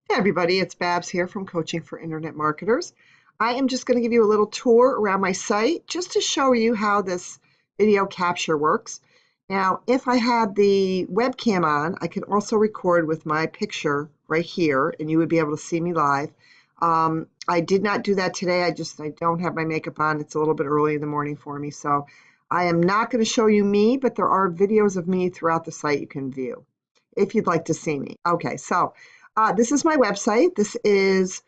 Hey everybody, it's Babs here from Coaching for Internet Marketers. I am just going to give you a little tour around my site just to show you how this video capture works. Now, if I had the webcam on, I can also record with my picture right here and you would be able to see me live. I did not do that today. I don't have my makeup on. It's a little bit early in the morning for me, so I am not going to show you me, but there are videos of me throughout the site you can view if you'd like to see me. Okay, so this is my website. This is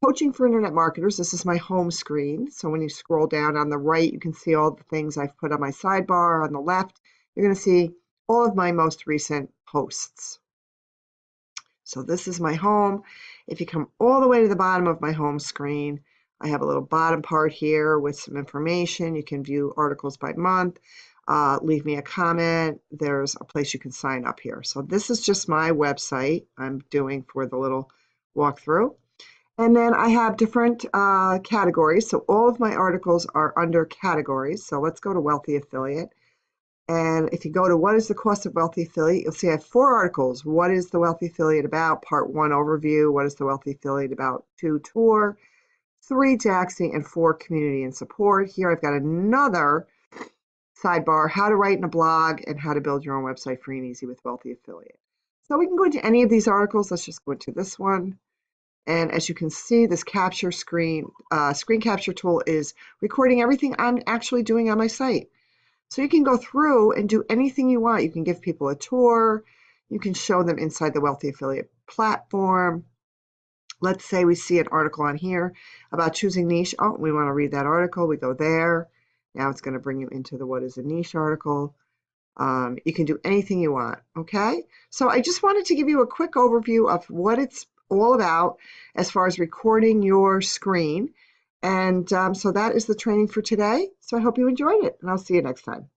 Coaching for Internet Marketers. This is my home screen. So when you scroll down on the right, you can see all the things I've put on my sidebar. On the left, you're going to see all of my most recent posts. So this is my home. If you come all the way to the bottom of my home screen, I have a little bottom part here with some information. You can view articles by month. Leave me a comment. There's a place you can sign up here. So this is just my website I'm doing for the little walkthrough. And then I have different categories. So all of my articles are under categories. So let's go to Wealthy Affiliate. And if you go to what is the cost of Wealthy Affiliate, you'll see I have 4 articles. What is the Wealthy Affiliate about? Part 1, overview. What is the Wealthy Affiliate about? 2, tour. 3, Jaxie, and 4, community and support. Here I've got another sidebar, how to write in a blog and how to build your own website free and easy with Wealthy Affiliate. So we can go into any of these articles. Let's just go into this one. And as you can see, this capture screen capture tool is recording everything I'm actually doing on my site. So you can go through and do anything you want. You can give people a tour. You can show them inside the Wealthy Affiliate platform. Let's say we see an article on here about choosing niche. Oh, we want to read that article. We go there. Now it's going to bring you into the what is a niche article. You can do anything you want, okay? So I just wanted to give you a quick overview of what it's all about as far as recording your screen. And so that is the training for today. So I hope you enjoyed it, and I'll see you next time.